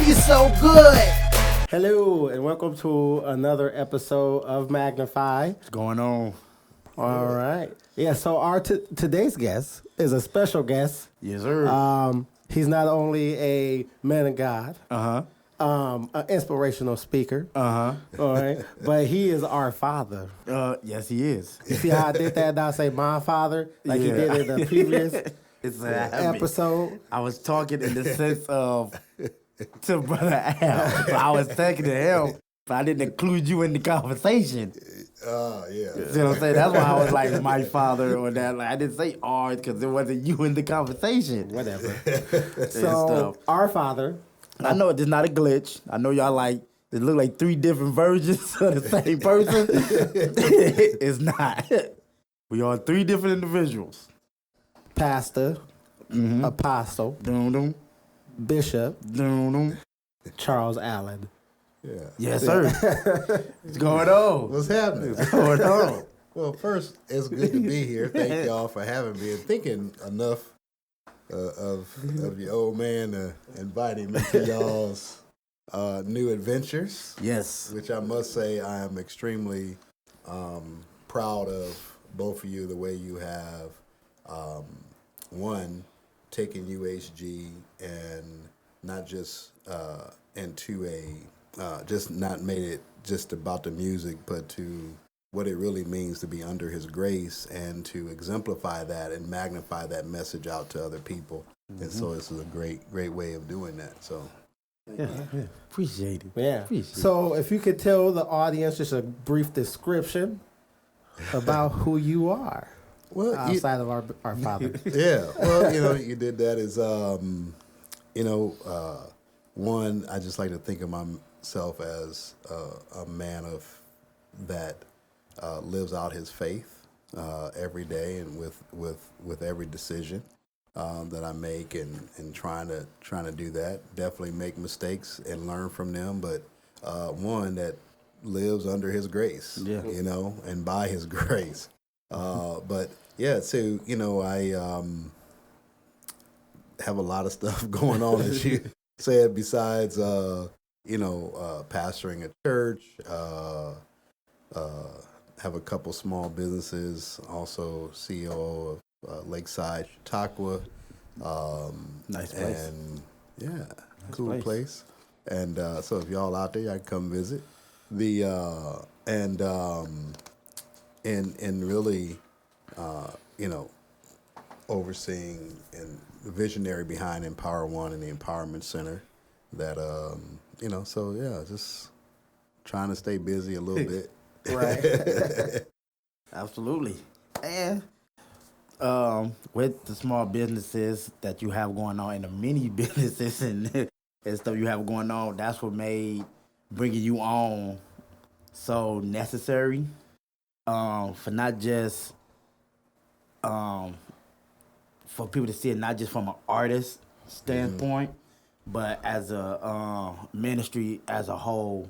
He's so good. Hello, and welcome to another episode of Magnify. What's going on? All right. Yeah, so our today's guest is a special guest. Yes, sir. He's not only a man of God, an inspirational speaker, all right, but he is our father. Yes, he is. You see how I did that? Now I say my father, like he did in the previous It's a habit. episode. I was talking in the sense of to Brother Al. I was talking to him, but I didn't include you in the conversation. Yeah. You know what I'm saying? That's why I was like, my father or that. Like, I didn't say ours because it wasn't you in the conversation. Whatever. And So stuff. our father. I know it's not a glitch. I know y'all like, it look like 3 different versions of the same person. It's not. We are 3 different individuals. Pastor, apostle, Doom, bishop, doom. Charles Allen. Yeah. Yes, sir. What's going on? What's happening? What's going on? Well, first, it's good to be here. Thank y'all for having me and thinking enough of your old man to inviting me to y'all's new adventures. Yes. Which I must say I am extremely proud of both of you, the way you have, one, taken U.H.G. and not just into just not made it just about the music, but to what it really means to be under his grace and to exemplify that and magnify that message out to other people. And so this is a great way of doing that. So Yeah. Appreciate it. Yeah. Appreciate So if you could tell the audience just a brief description about who you are well, outside of our father. yeah. Well, you did that as one, I just like to think of myself as a man of that lives out his faith every day and with every decision that I make and trying to do that. Definitely make mistakes and learn from them, but one that lives under his grace, and by his grace. But yeah, so I have a lot of stuff going on, as you said, besides pastoring a church, have a couple small businesses, also CEO of Lakeside Chautauqua. Nice place. And yeah, cool place. And so if y'all out there, y'all can come visit. And really, overseeing and the visionary behind Empower One and the Empowerment Center. That so yeah, just trying to stay busy a little bit. Right. Absolutely. And with the small businesses that you have going on and the mini businesses and stuff you have going on, that's what made bringing you on so necessary. For not just for people to see it not just from an artist standpoint, but as a ministry as a whole,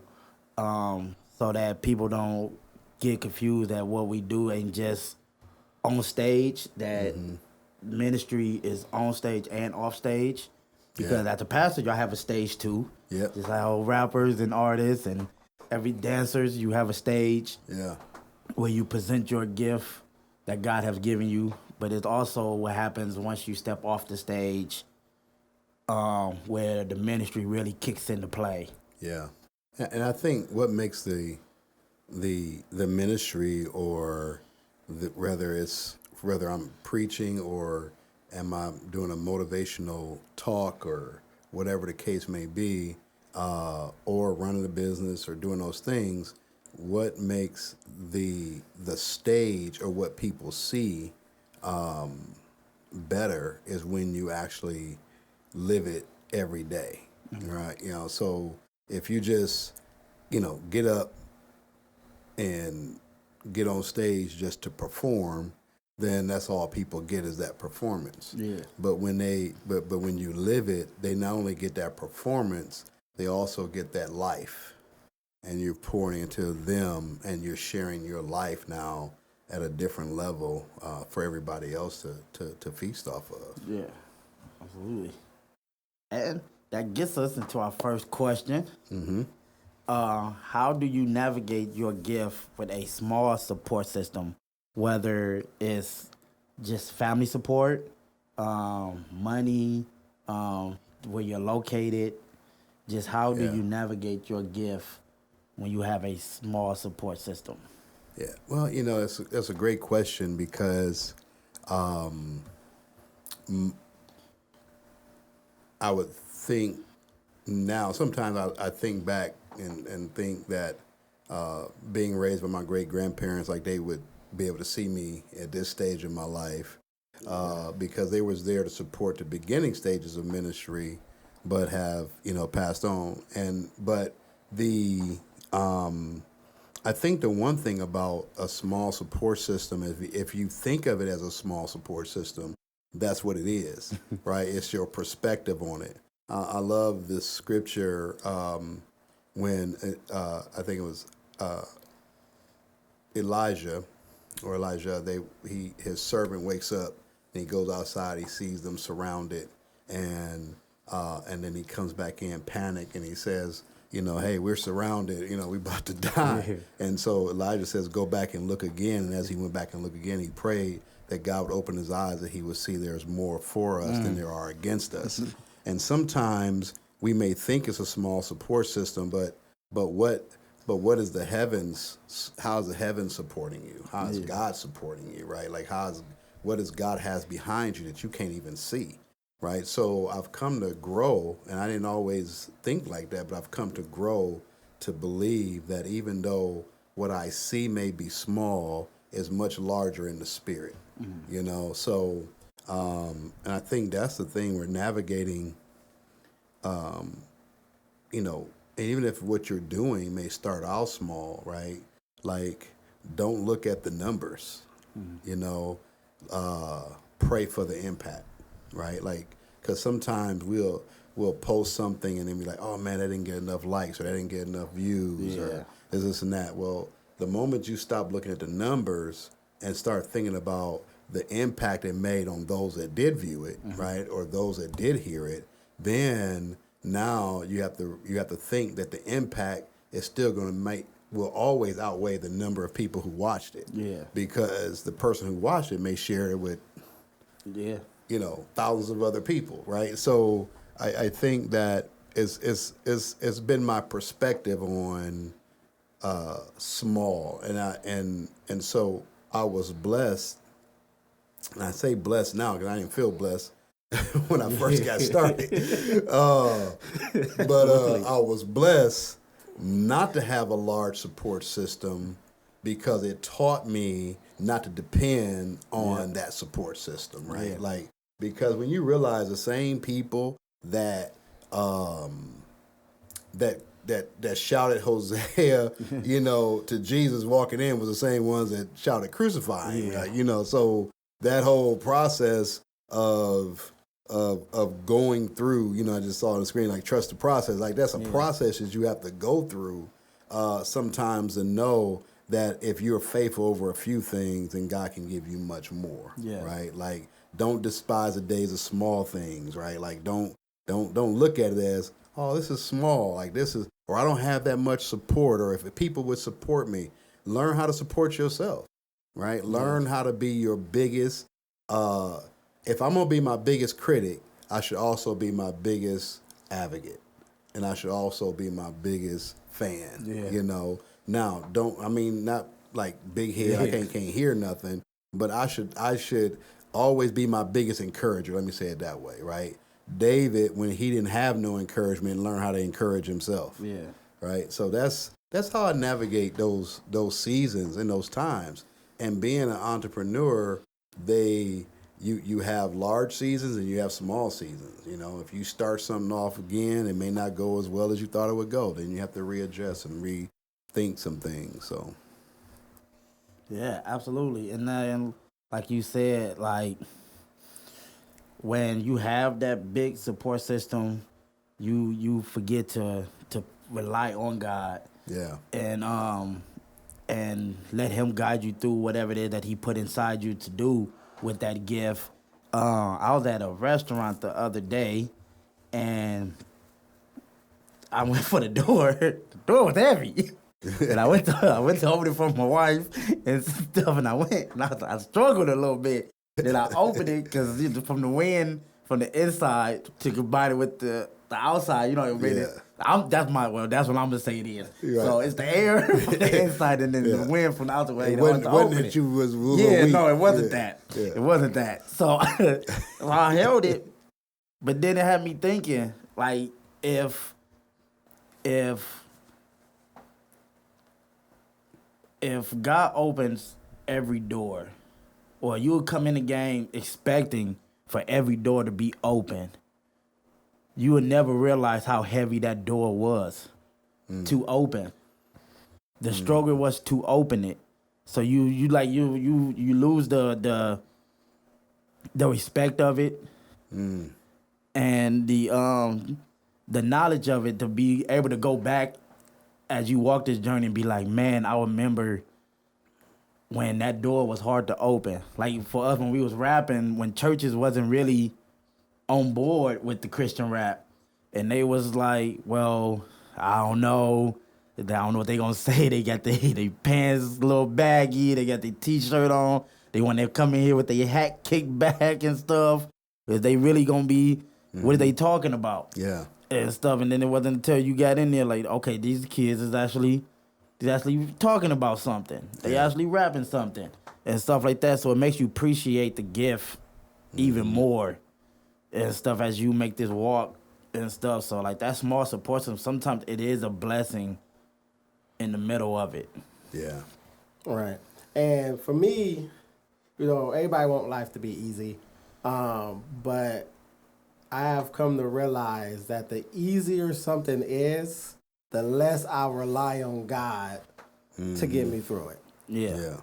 so that people don't get confused that what we do ain't just on stage, that ministry is on stage and off stage. Because as a pastor, y'all have a stage too. Yep. Just like all rappers and artists and every dancers, you have a stage where you present your gift that God has given you. But it's also what happens once you step off the stage, where the ministry really kicks into play. Yeah, and I think what makes the ministry, or whether I'm preaching or am I doing a motivational talk or whatever the case may be, or running a business or doing those things, what makes the stage or what people see better is when you actually live it every day, right? So if you just, get up and get on stage just to perform, then that's all people get is that performance. Yeah. But when when you live it, they not only get that performance, they also get that life, and you're pouring into them, and you're sharing your life now at a different level for everybody else to feast off of. Yeah, absolutely. And that gets us into our first question. How do you navigate your gift with a small support system, whether it's just family support, money, where you're located? Just how do you navigate your gift when you have a small support system? Yeah. Well, that's a great question because I would think now, sometimes I think back and think that being raised by my great-grandparents, like they would be able to see me at this stage of my life because they was there to support the beginning stages of ministry, but have, passed on. But I think the one thing about a small support system is if you think of it as a small support system, that's what it is, right? It's your perspective on it. I love this scripture when I think it was Elijah, his servant wakes up and he goes outside. He sees them surrounded, and then he comes back in panic and he says, hey, we're surrounded. We're about to die. And so Elijah says, go back and look again. And as he went back and looked again, he prayed that God would open his eyes, that he would see there's more for us than there are against us. And sometimes we may think it's a small support system, but what is the heavens? How is the heavens supporting you? How is God supporting you? Right? Like what does God has behind you that you can't even see? Right? So I've come to grow, and I didn't always think like that, but I've come to grow to believe that even though what I see may be small, is much larger in the spirit. So and I think that's the thing we're navigating. And even if what you're doing may start out small, right? Like, don't look at the numbers. Pray for the impact, right? Like, because sometimes we'll post something and then be like, oh man, that didn't get enough likes, or that didn't get enough views, or this and that. Well, the moment you stop looking at the numbers and start thinking about the impact it made on those that did view it, right, or those that did hear it, then now you have to think that the impact is still will always outweigh the number of people who watched it. Yeah. Because the person who watched it may share it with thousands of other people, right? So I think that it's been my perspective on small, and so I was blessed, and I say blessed now because I didn't feel blessed when I first got started, but I was blessed not to have a large support system because it taught me not to depend on that support system, right? Yeah. Like, because when you realize the same people that that shouted Hosea, to Jesus walking in was the same ones that shouted crucify him, right? So that whole process of going through, I just saw on the screen, like, trust the process. Like, that's a process that you have to go through sometimes to know that if you're faithful over a few things, then God can give you much more, right? Like, don't despise the days of small things, right? Like, don't look at it as, oh, this is small, like this is, or I don't have that much support, or if people would support me. Learn how to support yourself, right? Learn how to be your biggest, if I'm going to be my biggest critic, I should also be my biggest advocate, and I should also be my biggest fan, Now, not like big head, I can't hear nothing, but I should always be my biggest encourager. Let me say it that way, right? David, when he didn't have no encouragement, learned how to encourage himself. Yeah. Right? So that's how I navigate those seasons and those times. And being an entrepreneur, you have large seasons and you have small seasons. If you start something off again, it may not go as well as you thought it would go. Then you have to readjust and rethink some things. So. Yeah, absolutely. And then, like you said, like, when you have that big support system, you forget to rely on God. Yeah. And let him guide you through whatever it is that he put inside you to do with that gift. I was at a restaurant the other day, and I went for the door. The door was heavy. And I went to open it for my wife and stuff, and I went, and I struggled a little bit. Then I opened it because from the wind, from the inside to combine it with the outside, you know, it made it. That's what I'm gonna say it is. Right. So it's the air from the inside and then the wind from the outside. It wasn't that you was weak. No, it wasn't that. Yeah. It wasn't that. So I held it, but then it had me thinking, like, if God opens every door, or you would come in the game expecting for every door to be open, you would never realize how heavy that door was to open. The struggle was to open it. So you lose the respect of it and the knowledge of it, to be able to go back as you walk this journey and be like, man, I remember when that door was hard to open. Like for us, when we was rapping, when churches wasn't really on board with the Christian rap, and they was like, well, I don't know what they gonna say. They got their pants a little baggy, they got their t-shirt on, they want to come in here with their hat kicked back and stuff. Is they really gonna be, what are they talking about? Yeah. And stuff. And then it wasn't until you got in there like, okay, these kids is actually talking about something. They actually rapping something and stuff like that. So it makes you appreciate the gift even more and stuff as you make this walk and stuff. So like that small support system, sometimes it is a blessing in the middle of it. Yeah. Right. And for me, you know, everybody want life to be easy. But I have come to realize that the easier something is, the less I rely on God to get me through it. Yeah.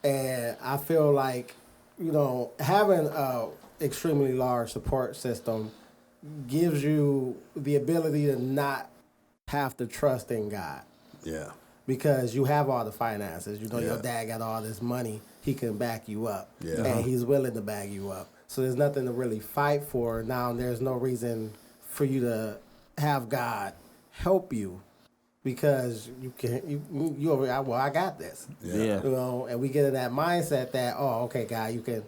And I feel like, you know, having a extremely large support system gives you the ability to not have to trust in God. Yeah. Because you have all the finances. You know, your dad got all this money. He can back you up. Yeah. And he's willing to back you up. So there's nothing to really fight for. Now there's no reason for you to have God help you, because you can I got this. Yeah. You know, and we get in that mindset that, oh, okay, God, you can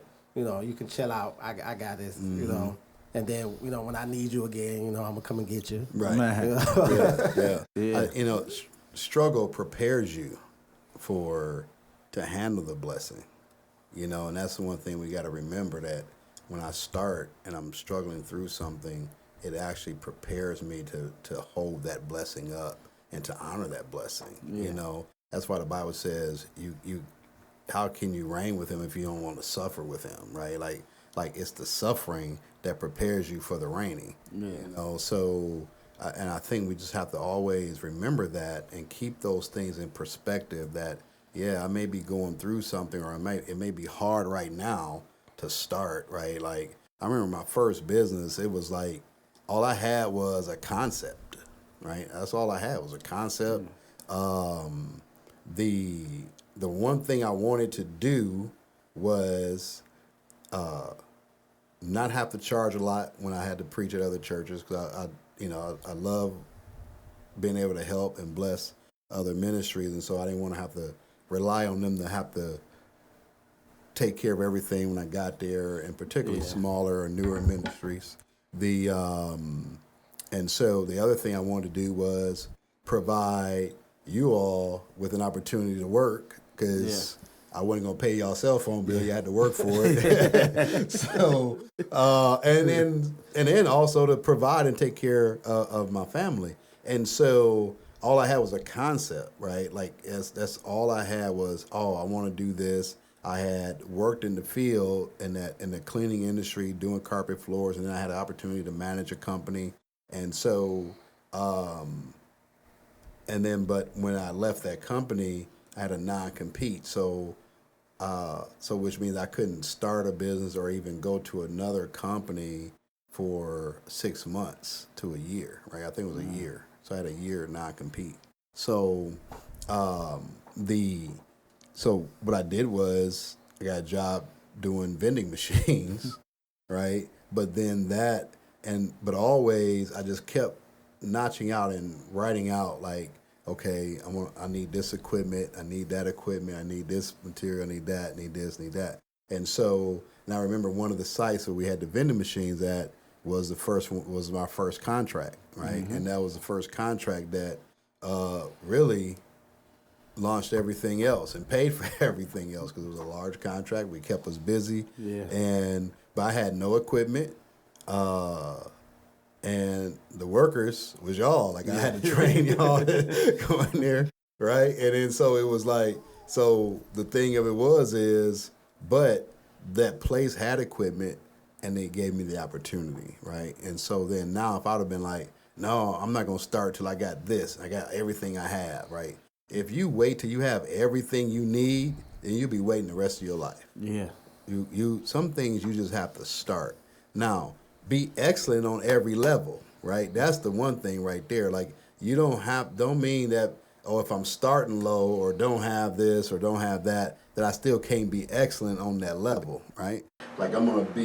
chill out. I got this, you know. And then, you know, when I need you again, you know, I'm gonna come and get you. Right. You know? Yeah. Struggle prepares you to handle the blessing, you know, and that's the one thing we got to remember, that when I start and I'm struggling through something, it actually prepares me to hold that blessing up and to honor that blessing. Yeah. You know, that's why the Bible says you how can you reign with him if you don't want to suffer with him, right? Like it's the suffering that prepares you for the reigning. Yeah. You know, so and I think we just have to always remember that and keep those things in perspective, that I may be going through something, or it may be hard right now to start, right? Like I remember my first business, it was like all I had was a concept, right? That's all I had was a concept. The one thing I wanted to do was not have to charge a lot when I had to preach at other churches, because I love being able to help and bless other ministries, and so I didn't want to have to rely on them to have to take care of everything when I got there, and particularly smaller or newer ministries. And so the other thing I wanted to do was provide you all with an opportunity to work, because I wasn't gonna pay y'all cell phone bill. You had to work for it. So, and then also to provide and take care of my family. And so all I had was a concept, right? Like that's all I had was, I want to do this. I had worked in the field in the cleaning industry doing carpet floors, and then I had an opportunity to manage a company. And so, but when I left that company, I had a non-compete. So which means I couldn't start a business or even go to another company for 6 months to a year, right? I think it was a year. So I had a year non-compete. So so what I did was I got a job doing vending machines, right? But then but always I just kept notching out and writing out like, okay, I need this equipment, I need that equipment, I need this material, I need that, need this, need that. And so, and I remember one of the sites where we had the vending machines at was was my first contract, right? And that was the first contract that really launched everything else and paid for everything else because it was a large contract. We kept us busy, but I had no equipment. And the workers was y'all. Like I had to train y'all to go in there, right? And then so it was like, so the thing of it is, but that place had equipment and they gave me the opportunity, right? And so then now if I'd have been like, no, I'm not gonna start till I got this, I got everything I have, right? If you wait till you have everything you need, then you'll be waiting the rest of your life. Yeah. You some things you just have to start. Now, be excellent on every level, right? That's the one thing right there. Like you don't mean that, oh, if I'm starting low or don't have this or don't have that I still can't be excellent on that level, right? Like I'm gonna at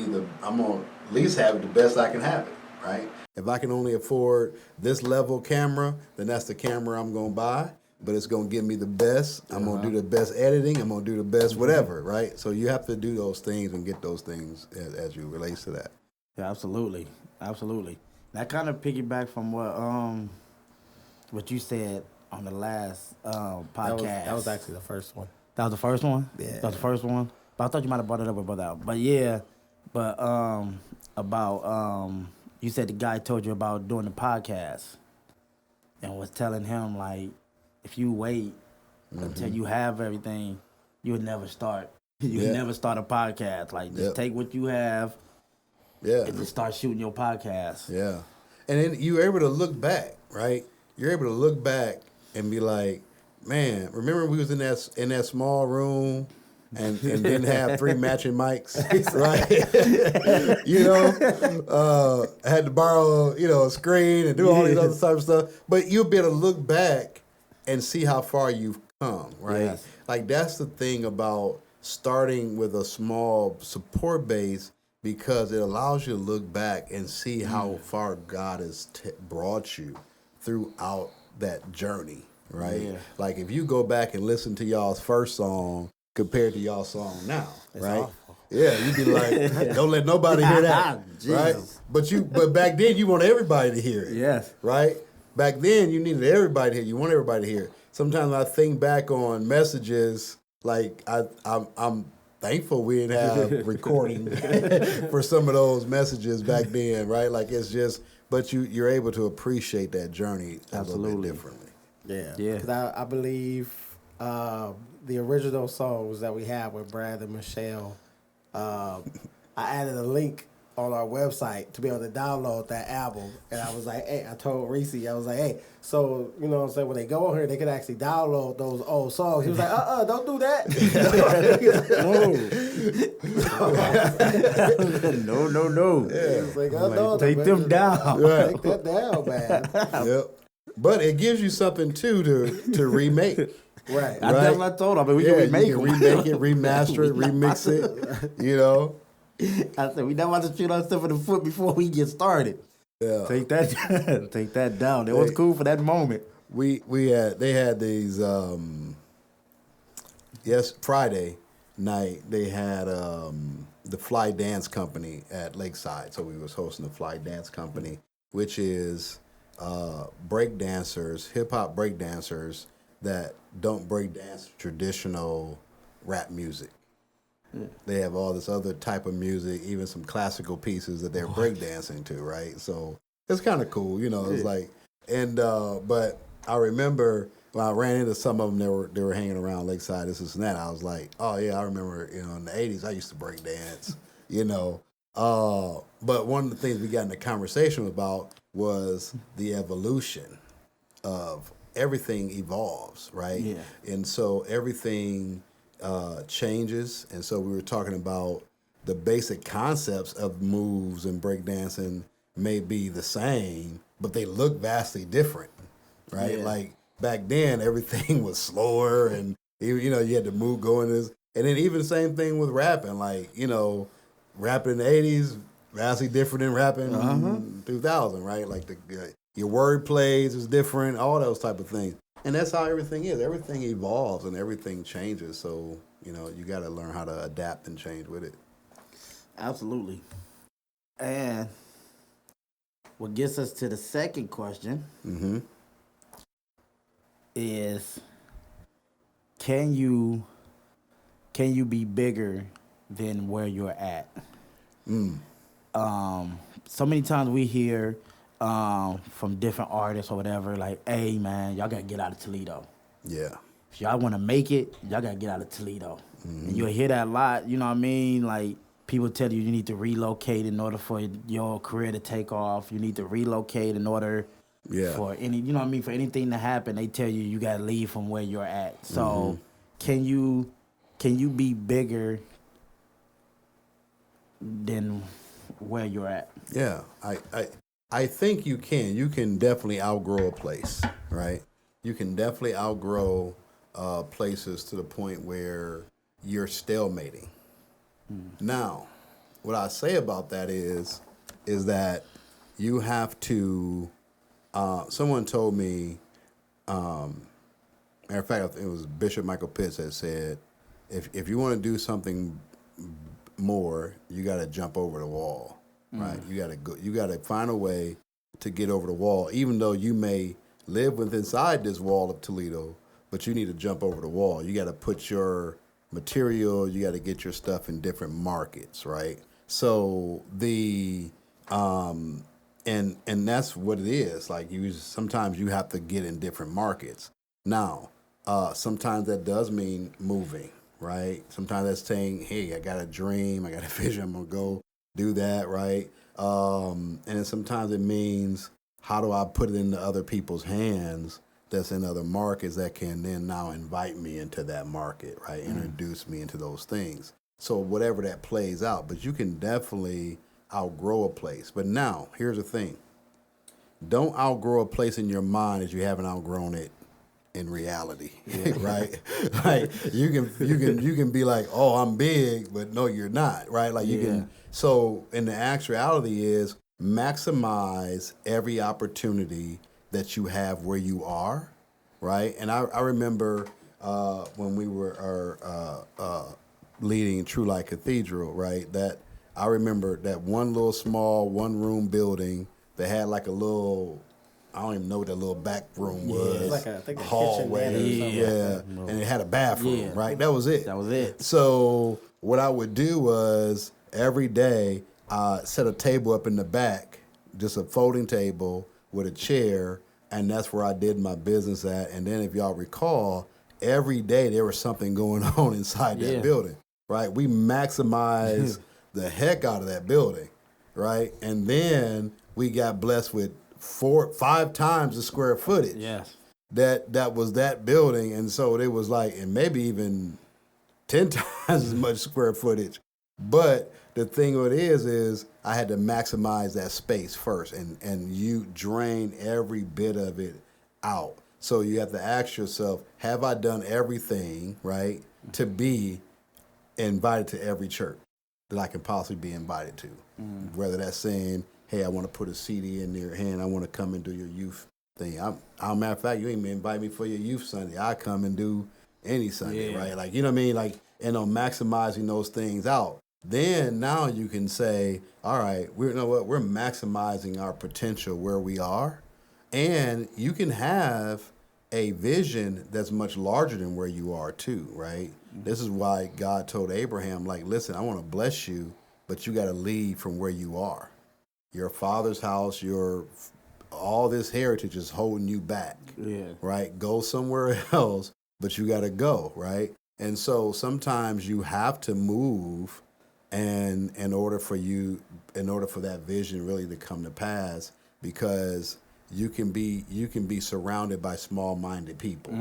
least have it the best I can have it, right? If I can only afford this level camera, then that's the camera I'm gonna buy. But it's gonna give me the best. I'm gonna do the best editing. I'm gonna do the best whatever, right? So you have to do those things and get those things as you relate to that. Yeah, absolutely. That kind of piggyback from what you said on the last podcast. That was actually the first one. That was the first one? Yeah. That was the first one? But I thought you might have brought it up about that. But yeah, about you said the guy told you about doing the podcast and was telling him like if you wait until you have everything, you would never start. You would never start a podcast. Like just take what you have. Yeah. And just start shooting your podcast. Yeah. And then you're able to look back, right? You're able to look back and be like, man, remember we was in that small room and didn't have 3 matching mics, right? Had to borrow, a screen and do all these other type of stuff. But you'll be able to look back and see how far you've come, right? Yes. Like that's the thing about starting with a small support base, because it allows you to look back and see how far God has brought you throughout that journey, right? Yeah. Like if you go back and listen to y'all's first song compared to y'all's song now, it's right? Awful. Yeah, you'd be like, don't let nobody hear that, right? But back then you want everybody to hear it, yes, right? Back then you needed everybody to hear it. You want everybody to hear it. Sometimes I think back on messages like I'm thankful we didn't have recording for some of those messages back then, right? Like it's just, but you're able to appreciate that journey a little bit differently. Yeah. Because I believe the original songs that we have with Brad and Michelle, I added a link on our website to be able to download that album. And I was like, hey, I told Reese, I was like, hey, so, you know what I'm saying, when they go on here, they can actually download those old songs. He was like, don't do that. No. Yeah. He was like, take them down. Right. Take that down, man. Yep. But it gives you something, too, to remake. Right. That's what I told him. I mean, we can remake it. Remake it, remaster it, remix it, I said, we never want to shoot ourselves in the foot before we get started. Yeah. Take that down. That was cool for that moment. They had these Friday night they had the Fly Dance Company at Lakeside. So we was hosting the Fly Dance Company, which is break dancers, hip hop break dancers that don't break dance traditional rap music. Yeah. They have all this other type of music, even some classical pieces that they're breakdancing to, right? So it's kind of cool, It's like, and but I remember when I ran into some of them, they were hanging around Lakeside, this and that. I was like, oh yeah, I remember, in the '80s I used to break dance, But one of the things we got in the conversation about was the evolution of everything evolves, right? Yeah. And so everything changes, and so we were talking about the basic concepts of moves and breakdancing may be the same, but they look vastly different, right? Yeah. Like back then, everything was slower, and you had to move going this, and then even the same thing with rapping, like rapping in the '80s vastly different than rapping in 2000, right? Like Your word plays is different, all those type of things. And that's how everything is. Everything evolves and everything changes. So, you got to learn how to adapt and change with it. Absolutely. And what gets us to the second question is, can you be bigger than where you're at? So many times we hear from different artists or whatever, like, hey man, y'all gotta get out of Toledo. Yeah. If y'all wanna make it, y'all gotta get out of Toledo. And you'll hear that a lot, you know what I mean? Like, people tell you need to relocate in order for your career to take off. You need to relocate in order for for anything to happen. They tell you gotta leave from where you're at. So can you be bigger than where you're at? Yeah, I think you can. You can definitely outgrow a place, right? You can definitely outgrow places to the point where you're stalemating. Now, what I say about that is that you have to. Someone told me, matter of fact, it was Bishop Michael Pitts that said, if you want to do something more, you got to jump over the wall, right? You got to go. You got to find a way to get over the wall, even though you may live inside this wall of Toledo, but you need to jump over the wall. You got to put your material, you got to get your stuff in different markets, right? So and that's what it is. Like, sometimes you have to get in different markets. Now, sometimes that does mean moving, right? Sometimes that's saying, hey, I got a dream, I got a vision, I'm gonna go do that, right? And then sometimes it means, how do I put it into other people's hands that's in other markets that can then now invite me into that market, right? Introduce me into those things. So whatever that plays out, but you can definitely outgrow a place. But now, here's the thing. Don't outgrow a place in your mind as you haven't outgrown it in reality, right? Like, you can be like, oh, I'm big, but no, you're not, right? Like, you can. So, and the actuality is, maximize every opportunity that you have where you are, right? And I remember when we were leading True Light Cathedral, right? That I remember that one little small one-room building that had like a little, I don't even know what that little back room was. It's like I think a hallway, kitchenette or something. and it had a bathroom, right? That was it. That was it. So what I would do was every day set a table up in the back, just a folding table with a chair, and that's where I did my business at. And then if y'all recall, every day there was something going on inside that building, right? We maximized the heck out of that building, right? And then we got blessed with 4-5 times the square footage. Yes. That was that building. And so it was like, and maybe even 10 times as much square footage. But the thing of it is I had to maximize that space first, and you drain every bit of it out. So you have to ask yourself, have I done everything, right, to be invited to every church that I can possibly be invited to? Whether that's saying, hey, I want to put a CD in their hand, I want to come and do your youth thing. Matter of fact, you ain't even invite me for your youth Sunday. I come and do any Sunday, right? Like, you know what I mean? Like, and on maximizing those things out. Then now you can say, all right, we're maximizing our potential where we are. And you can have a vision that's much larger than where you are too, right? This is why God told Abraham, like, listen, I want to bless you, but you got to leave from where you are. Your father's house, all this heritage is holding you back, right? Go somewhere else, but you got to go, right? And so sometimes you have to move, and in order for that vision really to come to pass, because you can be surrounded by small-minded people,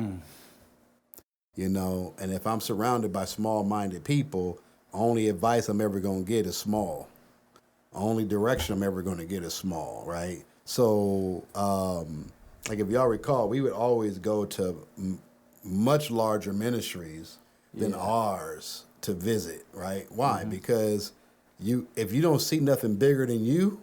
you know. And if I'm surrounded by small-minded people, only advice I'm ever going to get is small. Only direction I'm ever going to get is small, right? So, like, if y'all recall, we would always go to much larger ministries than ours to visit, right? Why? Because if you don't see nothing bigger than you,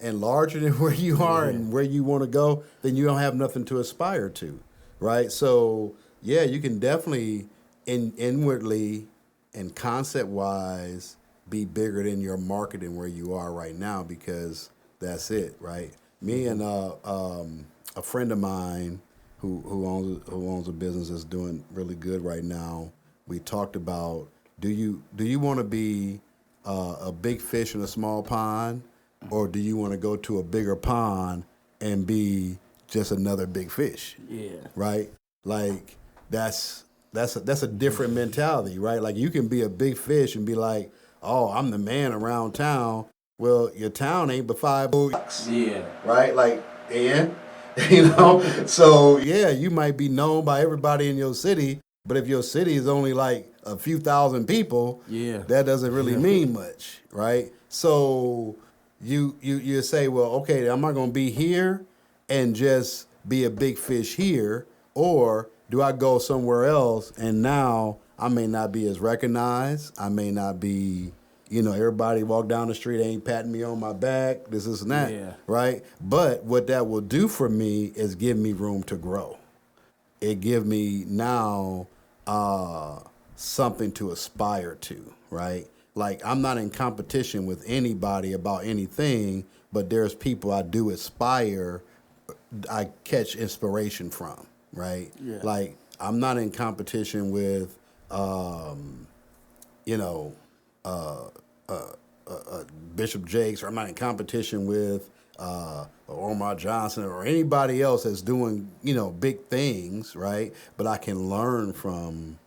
and larger than where you are and where you want to go, then you don't have nothing to aspire to, right? So yeah, you can definitely inwardly and concept-wise be bigger than your market and where you are right now, because that's it, right? Me and a friend of mine who owns a business that's doing really good right now, we talked about, do you want to be a big fish in a small pond, or do you want to go to a bigger pond and be just another big fish? Yeah. Right? Like that's a different mentality, right? Like you can be a big fish and be like, oh, I'm the man around town. Well, your town ain't but $5. Yeah. Right? Like, and you know, so yeah, you might be known by everybody in your city, but if your city is only like a few thousand people, that doesn't really mean much, right? So you say, well, okay, I'm not going to be here and just be a big fish here, or do I go somewhere else and now I may not be as recognized, I may not be, everybody walk down the street ain't patting me on my back, this and that, right? But what that will do for me is give me room to grow. It give me now something to aspire to, right? Like I'm not in competition with anybody about anything, but there's people I do aspire, I catch inspiration from, right? Yeah. Like I'm not in competition with, Bishop Jakes, or I'm not in competition with Omar Johnson or anybody else that's doing, big things, right? But I can learn from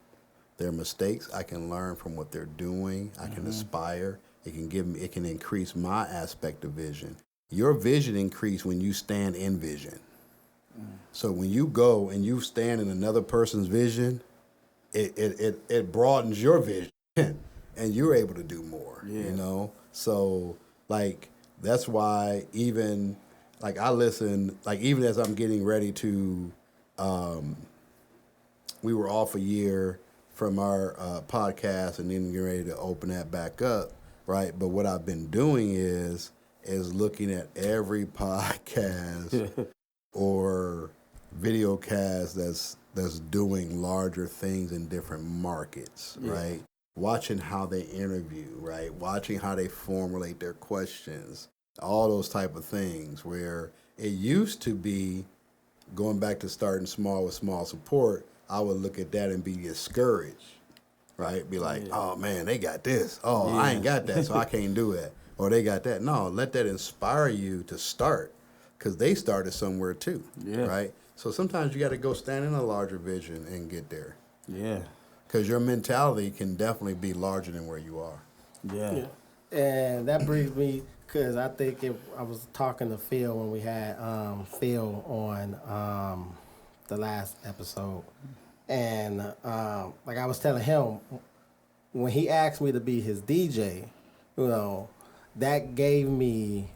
their mistakes. I can learn from what they're doing. I can aspire. It can increase my aspect of vision. Your vision increase when you stand in vision. So when you go and you stand in another person's vision, it broadens your vision and you're able to do more, So like, that's why even like I listen, like even as I'm getting ready to, we were off a year from our podcast and then getting ready to open that back up, right? But what I've been doing is looking at every podcast or video cast that's doing larger things in different markets, right? Watching how they interview, right? Watching how they formulate their questions, all those type of things, where it used to be, going back to starting small with small support, I would look at that and be discouraged, right? Be like, oh man, they got this. Oh, I ain't got that, so I can't do it. Or they got that. No, let that inspire you to start, because they started somewhere too, right? So sometimes you got to go stand in a larger vision and get there. Yeah. Because your mentality can definitely be larger than where you are. Yeah. And that brings me, because I think I was talking to Phil when we had Phil on the last episode. And like I was telling him, when he asked me to be his DJ, that gave me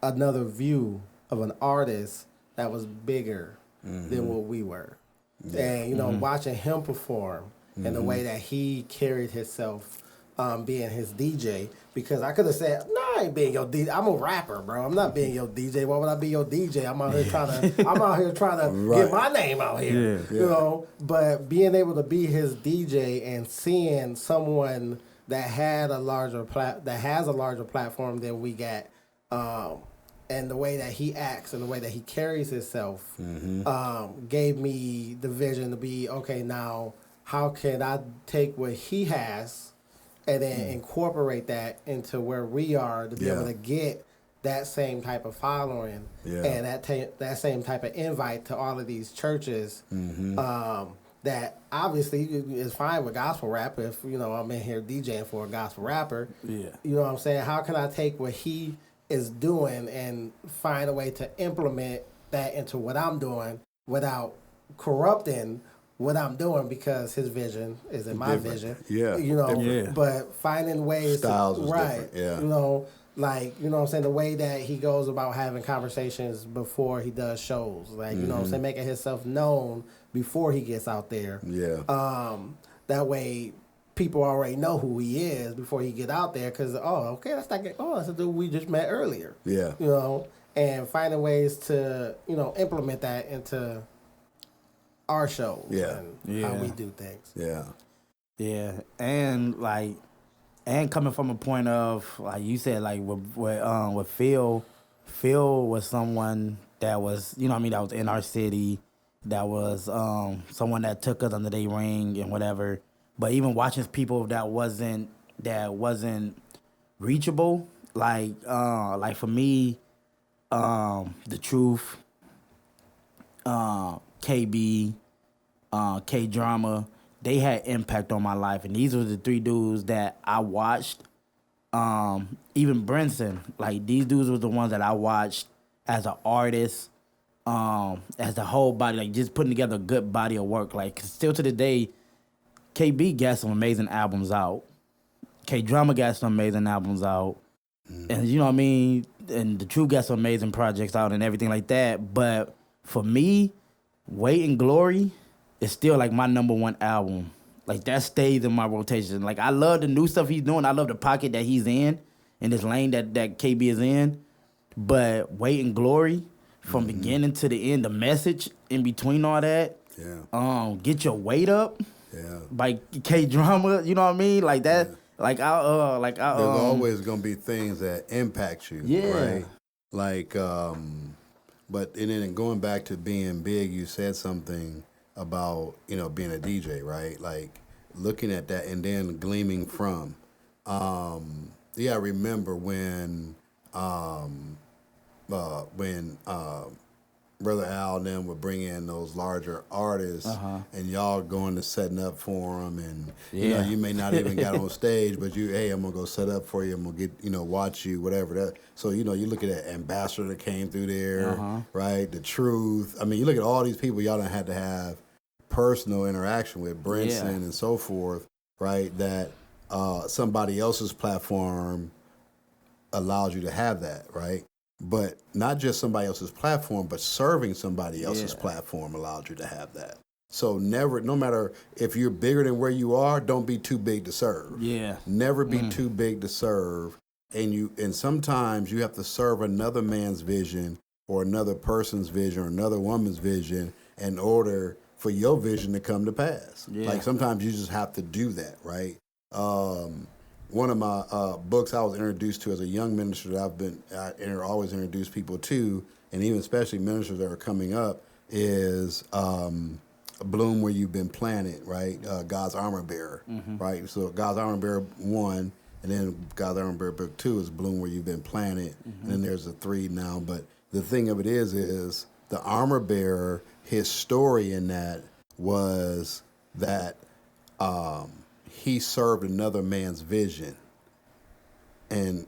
another view of an artist that was bigger than what we were. Yeah. And, watching him perform and the way that he carried himself being his DJ, because I could have said, no, I ain't being your DJ. I'm a rapper, bro. I'm not being your DJ. Why would I be your DJ? I'm out here trying to get my name out here. Yeah. But being able to be his DJ and seeing someone that has a larger platform than we got, and the way that he acts and the way that he carries himself gave me the vision to be, okay, now how can I take what he has and then incorporate that into where we are to be able to get that same type of following and that same type of invite to all of these churches that obviously is fine with gospel rap if, I'm in here DJing for a gospel rapper. Yeah. You know what I'm saying? How can I take what he is doing and find a way to implement that into what I'm doing without corrupting what I'm doing, because his vision isn't my vision. Yeah. But finding ways Styles was different. Yeah. Like, what I'm saying, the way that he goes about having conversations before he does shows, like, what I'm saying, making himself known before he gets out there. Yeah. That way people already know who he is before he get out there. Because that's that's a dude we just met earlier. Yeah. And finding ways to implement that into our shows and how we do things. Yeah. Yeah, and coming from a point of, like you said, like with Phil was someone that was, that was in our city, that was someone that took us under their wing and whatever. But even watching people that wasn't reachable, like for me, The Truth, KB, K Drama, they had impact on my life, and these were the 3 dudes that I watched. Even Brinson, like these dudes were the ones that I watched as an artist, as the whole body, like just putting together a good body of work. Like still to the day, KB got some amazing albums out. K Drama got some amazing albums out, and you know what I mean. And The Truth got some amazing projects out and everything like that. But for me, Weight and Glory is still like my number 1 album. Like that stays in my rotation. Like I love the new stuff he's doing. I love the pocket that he's in this lane that KB is in. But Weight and Glory, from beginning to the end, the message in between all that. Yeah. Get Your Weight Up. Yeah. By K Drama, you know what I mean? Like that. Yeah. There's always gonna be things that impact you. Yeah. Right. Like but and then going back to being big, you said something about, being a DJ, right? Like looking at that and then gleaming from. I remember when Brother Al and them would bring in those larger artists, and y'all going to setting up for them, and you may not even got on stage, but I'm gonna go set up for you, I'm gonna get watch you, whatever that. So you look at that Ambassador that came through there, right? The Truth. I mean, you look at all these people y'all done had to have personal interaction with, Brinson and so forth, right? That somebody else's platform allows you to have that, right? But not just somebody else's platform, but serving somebody else's platform allows you to have that. So no matter if you're bigger than where you are, don't be too big to serve. Yeah. Never be too big to serve. And sometimes you have to serve another man's vision or another person's vision or another woman's vision in order for your vision to come to pass. Yeah. Like sometimes you just have to do that, right? One of my books I was introduced to as a young minister that I always introduce people to, and even especially ministers that are coming up, is Bloom Where You've Been Planted, right? God's Armor Bearer, right? So God's Armor Bearer 1, and then God's Armor Bearer book 2 is Bloom Where You've Been Planted, and then there's a 3 now. But the thing of it is the armor bearer, his story in that was that he served another man's vision. And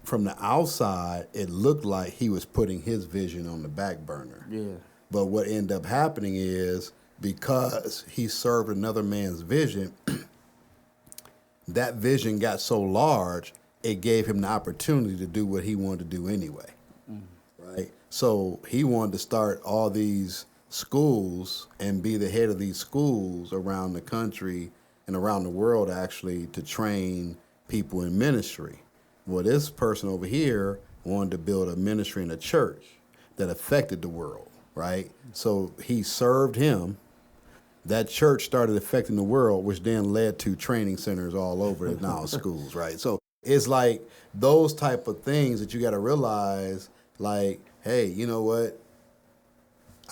from the outside, it looked like he was putting his vision on the back burner. Yeah. But what ended up happening is because he served another man's vision, that vision got so large, it gave him the opportunity to do what he wanted to do anyway. Right? So he wanted to start all these schools and be the head of these schools around the country and around the world, actually, to train people in ministry. Well, this person over here wanted to build a ministry in a church that affected the world, right? So he served him. That church started affecting the world, which then led to training centers all over the now schools, right? So it's like those type of things that you got to realize, like, hey, you know what?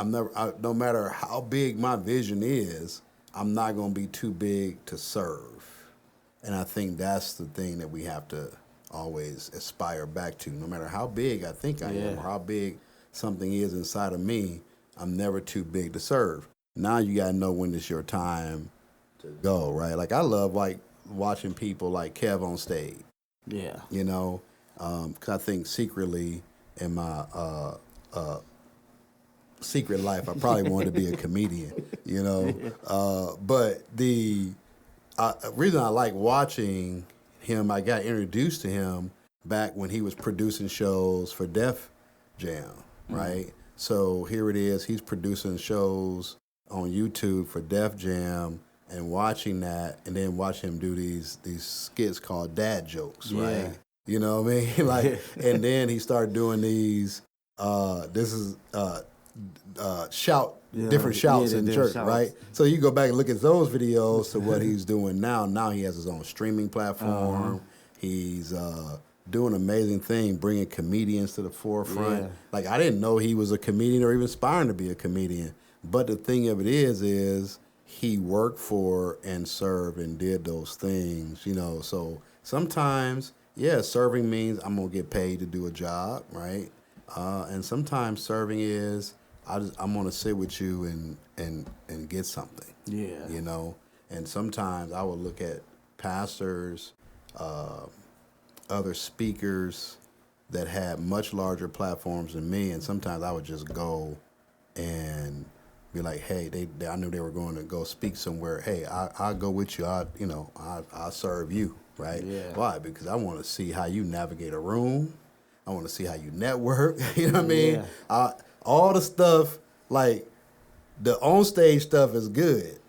No matter how big my vision is, I'm not going to be too big to serve. And I think that's the thing that we have to always aspire back to. No matter how big I think I am or how big something is inside of me, I'm never too big to serve. Now you got to know when it's your time to go, right? Like I love like watching people like Kev on stage. Yeah. You know, because I think secretly in my secret life, I probably wanted to be a comedian, you know. But the reason I like watching him, I got introduced to him back when he was producing shows for Def Jam, right? So here it is, he's producing shows on YouTube for Def Jam, and watching that, and then watch him do these skits called dad jokes, right? You know what I mean? Like, and then he started doing these. Different shouts in church, shouts. Right? So you go back and look at those videos to what he's doing now. Now he has his own streaming platform. He's doing an amazing thing, bringing comedians to the forefront. Yeah. Like, I didn't know he was a comedian or even aspiring to be a comedian. But the thing of it is he worked for and served and did those things, you know. So sometimes, serving means I'm going to get paid to do a job, right? And sometimes serving is I'm going to sit with you and get something. Yeah. You know? And sometimes I will look at pastors, other speakers that had much larger platforms than me, and sometimes I would just go and be like, hey, I knew they were going to go speak somewhere. Hey, I'll go with you. I'll serve you, right? Yeah. Why? Because I want to see how you navigate a room. I want to see how you network. You know what I mean? All the stuff, like the on-stage stuff is good,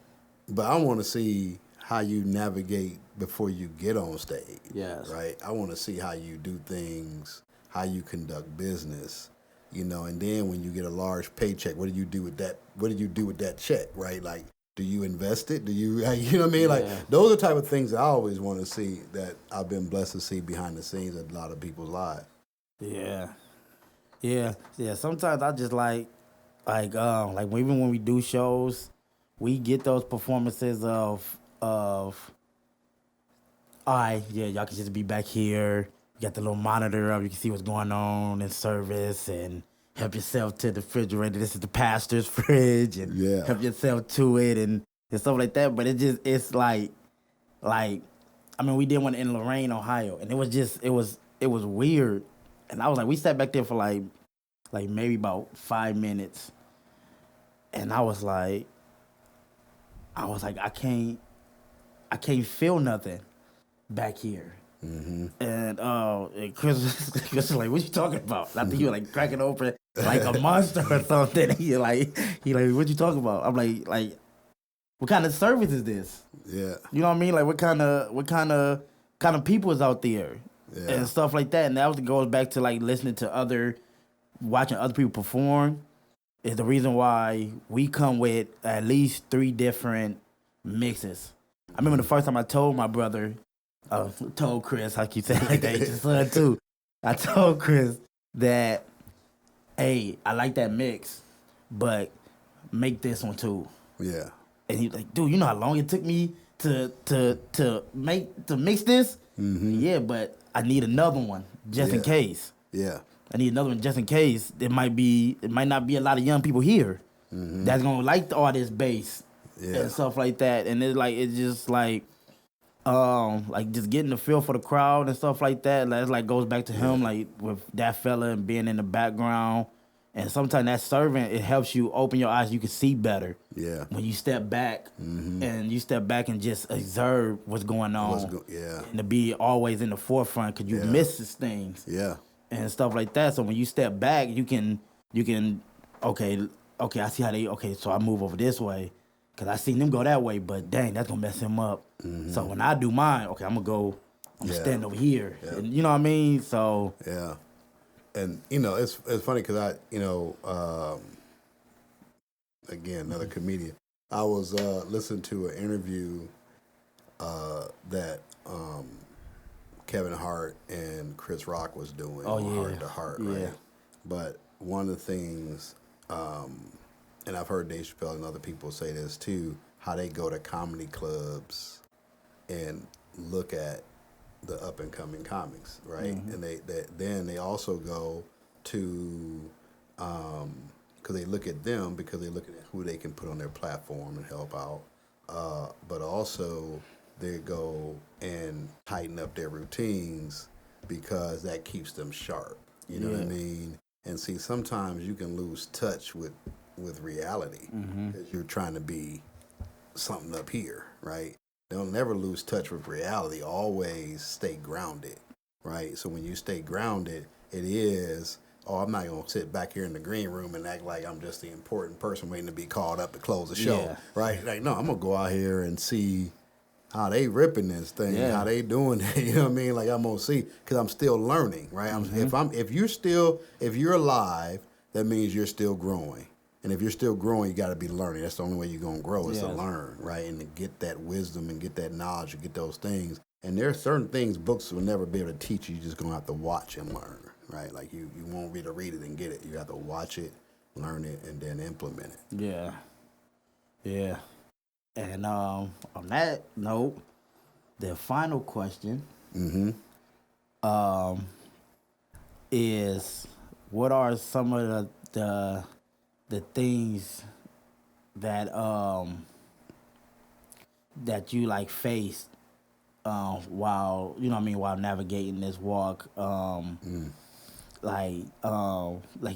but I want to see how you navigate before you get on stage. Yes. Right? I want to see how you do things, how you conduct business, you know, and then when you get a large paycheck, what do you do with that? What do you do with that check, right? Like, do you invest it? Do you, you know what I mean? Yeah. Like, those are the type of things I always want to see that I've been blessed to see behind the scenes in a lot of people's lives. Yeah. Yeah. Sometimes I just like even when we do shows, we get those performances of all right, y'all can just be back here. You got the little monitor up, you can see what's going on in service and help yourself to the refrigerator. This is the pastor's fridge and help yourself to it and stuff like that. But it's like I mean, we did one in Lorain, Ohio, and it was weird. And I was like, we sat back there for like maybe about 5 minutes. And I was like, I can't feel nothing back here. Mm-hmm. And Chris was like, what you talking about? I think you were like cracking open like a monster or something. He like, what you talking about? I'm like, what kind of service is this? Yeah. You know what I mean? Like, what kind of people is out there? Yeah. And stuff like that. And that goes back to like watching other people perform is the reason why we come with at least 3 different mixes. I remember the first time I told my brother, told Chris, I keep saying like that, your son too. I told Chris that, hey, I like that mix, but make this one too. Yeah. And he's like, dude, you know how long it took me to mix this? Mm-hmm. Yeah, but I need another one just in case. Yeah. I need another one just in case. It might not be a lot of young people here that's gonna like all this bass and stuff like that. And it's just like just getting the feel for the crowd and stuff like that. Like, it's like goes back to him like with that fella and being in the background. And sometimes that servant, it helps you open your eyes. You can see better. Yeah. When you step back and just observe what's going on. And to be always in the forefront because you miss things. Yeah. And stuff like that. So when you step back, you can okay, I see how so I move over this way because I seen them go that way, but dang, that's gonna mess him up. Mm-hmm. So when I do mine, okay, I'm gonna stand over here. Yeah. And, you know what I mean? So yeah. And you know, it's funny because again, another comedian. I was listening to an interview that Kevin Hart and Chris Rock was doing Heart to Heart, right? Yeah. But one of the things, and I've heard Dave Chappelle and other people say this too, how they go to comedy clubs and look at the up and coming comics, right? Mm-hmm. And they also go to because they look at them because they're looking at who they can put on their platform and help out, but also they go and tighten up their routines because that keeps them sharp. You know what I mean? And see, sometimes you can lose touch with reality because you're trying to be something up here, right? They'll never lose touch with reality. Always stay grounded, right? So when you stay grounded, it is, oh, I'm not going to sit back here in the green room and act like I'm just the important person waiting to be called up to close the show, right? Like, no, I'm going to go out here and see how they ripping this thing, how they doing it, you know what I mean? Like, I'm going to see, because I'm still learning, right? If you're alive, that means you're still growing. And if you're still growing, you got to be learning. That's the only way you're going to grow is to learn, right? And to get that wisdom and get that knowledge and get those things. And there are certain things books will never be able to teach you. You're just going to have to watch and learn, right? Like you won't be able to read it and get it. You have to watch it, learn it, and then implement it. Yeah. Yeah. And on that note, the final question is, what are some of the things that that you like faced while while navigating this walk, like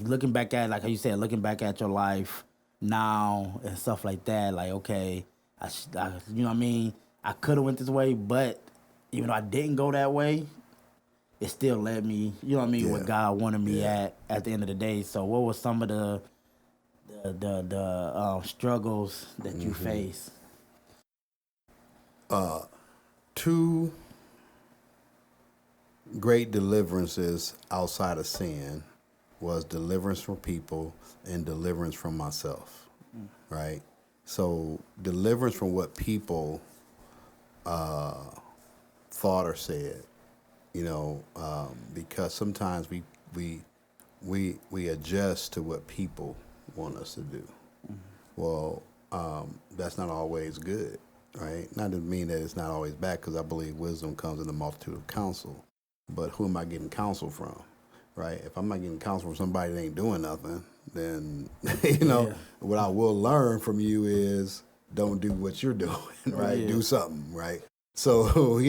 looking back at, like how you said, looking back at your life now and stuff like that, like, okay, I I could have went this way, but even though I didn't go that way, it still led me, where God wanted me at the end of the day. So what were some of the struggles that you face? Two great deliverances outside of sin was deliverance from people and deliverance from myself, right? So deliverance from what people thought or said, because sometimes we adjust to what people want us to do. Well, that's not always good, right? Not to mean that it's not always bad, because I believe wisdom comes in the multitude of counsel. But who am I getting counsel from, right? If I'm not getting counsel from somebody that ain't doing nothing, then, what I will learn from you is don't do what you're doing, right? Yeah. Do something, right? So,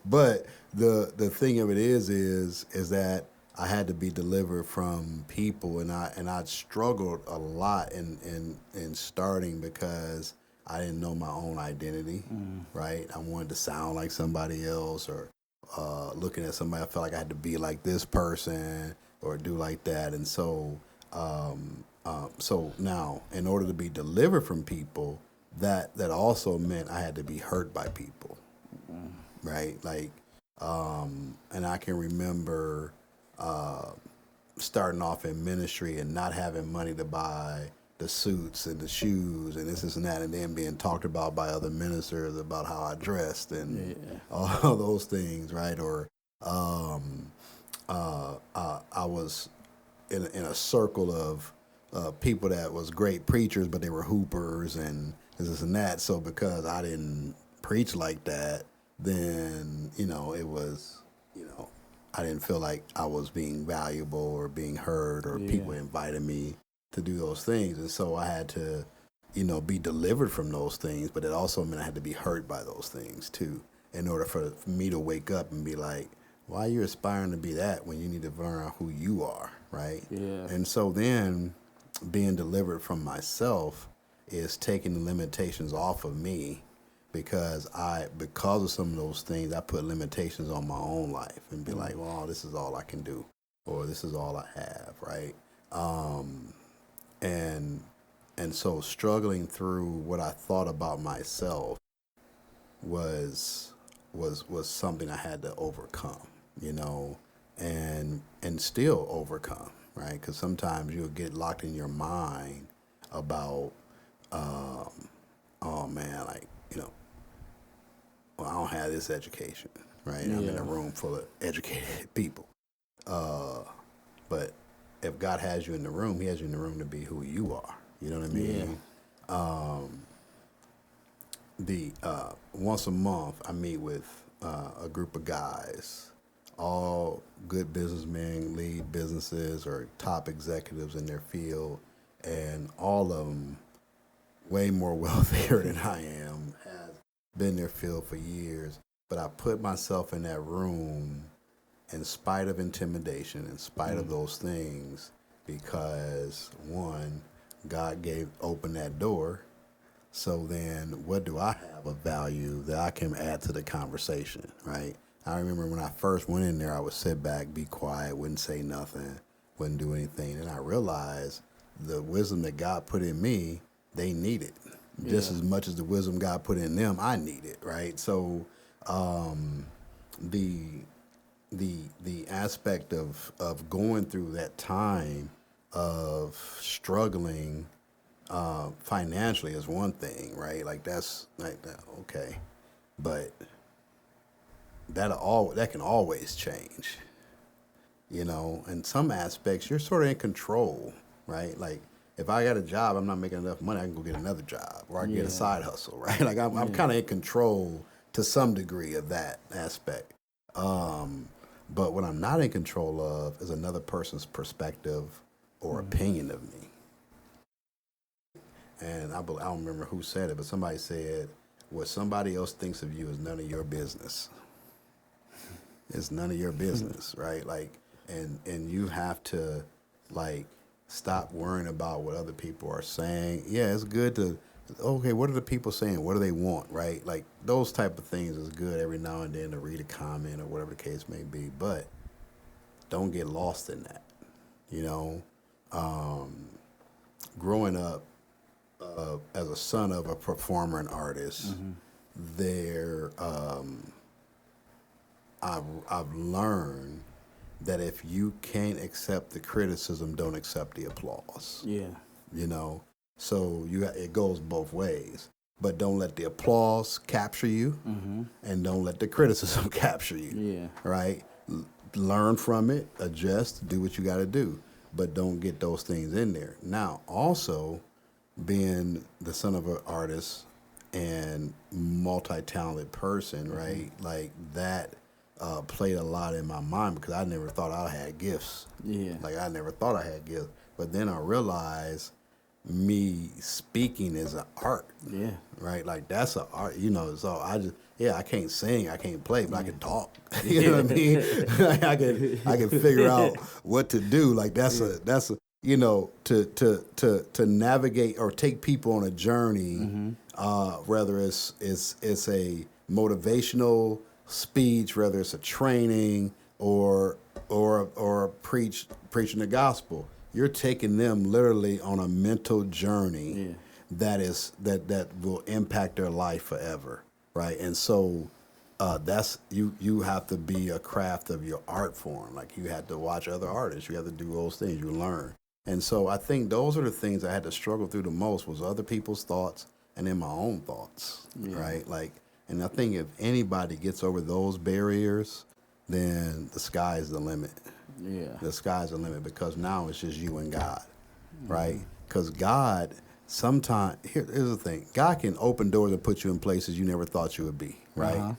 but the thing of it is that I had to be delivered from people, and I struggled a lot in starting because I didn't know my own identity, right? I wanted to sound like somebody else, or looking at somebody, I felt like I had to be like this person or do like that. And so now, in order to be delivered from people, that also meant I had to be hurt by people, right? Like, and I can remember starting off in ministry and not having money to buy the suits and the shoes and this and that, and then being talked about by other ministers about how I dressed and all those things, right? Or I was in a circle of people that was great preachers, but they were hoopers and this and that. So because I didn't preach like that, then it was I didn't feel like I was being valuable or being heard, or people invited me to do those things. And so I had to, be delivered from those things, but it also meant I had to be hurt by those things too, in order for me to wake up and be like, why are you aspiring to be that when you need to learn out who you are, right? Yeah. And so then being delivered from myself is taking the limitations off of me, because of some of those things, I put limitations on my own life and be like, well, this is all I can do, or this is all I have, right? And so struggling through what I thought about myself was something I had to overcome, and still overcome, right? Because sometimes you'll get locked in your mind about, oh man, like, well, I don't have this education, right? Yeah. I'm in a room full of educated people. But if God has you in the room, he has you in the room to be who you are. You know what I mean? Yeah. Once a month, I meet with a group of guys, all good businessmen, lead businesses, or top executives in their field, and all of them way more wealthier than I am, has been in their field for years. But I put myself in that room in spite of intimidation, in spite of those things, because one, God opened that door. So then what do I have of value that I can add to the conversation, right? I remember when I first went in there, I would sit back, be quiet, wouldn't say nothing. wouldn't do anything. And I realized the wisdom that God put in me, they need it just as much as the wisdom God put in them. I need it, right? So the aspect of going through that time of struggling financially is one thing, right? Like that's like that, okay, but that can always change, you know. In some aspects, you're sort of in control, right? Like if I got a job, I'm not making enough money, I can go get another job, or I can get a side hustle, right? Like I'm kind of in control to some degree of that aspect. But what I'm not in control of is another person's perspective or opinion of me. And I don't remember who said it, but somebody said, what somebody else thinks of you is none of your business. It's none of your business, right? Like, and you have to, like, stop worrying about what other people are saying. Yeah, it's good to, okay, what are the people saying? What do they want, right? Like, those type of things is good every now and then to read a comment or whatever the case may be, but don't get lost in that, you know? Growing up as a son of a performer and artist, I've learned that if you can't accept the criticism, don't accept the applause. Yeah. You know, so it goes both ways. But don't let the applause capture you, and don't let the criticism capture you. Yeah. Right? Learn from it, adjust, do what you got to do, but don't get those things in there. Now, also, being the son of an artist and multi-talented person, right? Like that played a lot in my mind because I never thought I had gifts. Yeah. Like I never thought I had gifts. But then I realized me speaking is an art. Yeah. Right? Like that's an art, you know, so I can't sing, I can't play, but I can talk. You know what I mean? Like I can figure out what to do. Like that's a you know, to navigate or take people on a journey, whether it's a motivational speech, whether it's a training or preaching the gospel. You're taking them literally on a mental journey that will impact their life forever, right? And so that's you have to be a craft of your art form. Like you have to watch other artists. You have to do those things. You learn. And so I think those are the things I had to struggle through the most was other people's thoughts and then my own thoughts, right? Like, and I think if anybody gets over those barriers, then the sky is the limit. Yeah. The sky's the limit because now it's just you and God, right? Because God, sometimes, here's the thing. God can open doors and put you in places you never thought you would be, right?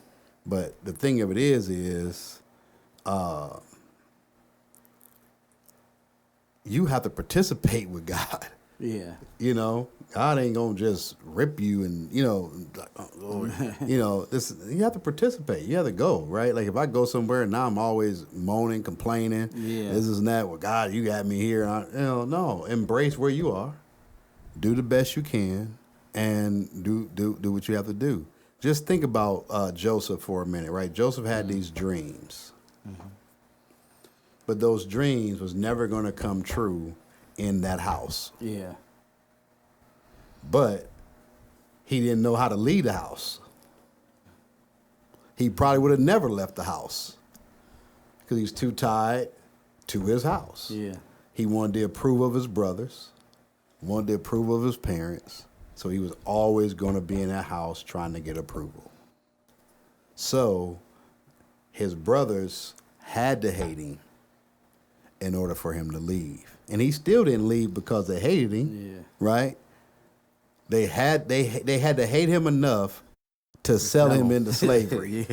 But the thing of it is you have to participate with God. Yeah. You know, God ain't gonna just rip you and, you know, you know, you have to participate. You have to go, right? Like if I go somewhere and now I'm always moaning, complaining, this is that, well, God, you got me here. No, embrace where you are. Do the best you can and do what you have to do. Just think about Joseph for a minute, right? Joseph had these dreams. But those dreams was never going to come true in that house. Yeah. But he didn't know how to lead the house. He probably would have never left the house because he's too tied to his house. Yeah. He wanted the approval of his brothers, wanted the approval of his parents, so he was always going to be in that house trying to get approval. So his brothers had to hate him in order for him to leave. And he still didn't leave because they hated him, right? They had to hate him enough to sell him into slavery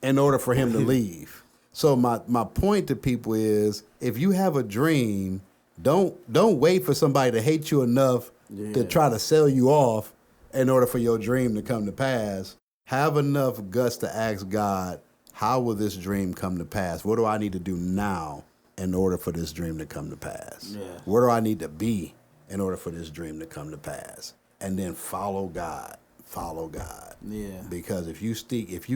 in order for him to leave. So my point to people is, if you have a dream, don't wait for somebody to hate you enough to try to sell you off in order for your dream to come to pass. Have enough guts to ask God, how will this dream come to pass? What do I need to do now in order for this dream to come to pass? Yeah. Where do I need to be in order for this dream to come to pass? And then follow God. Follow God. Yeah. Because if you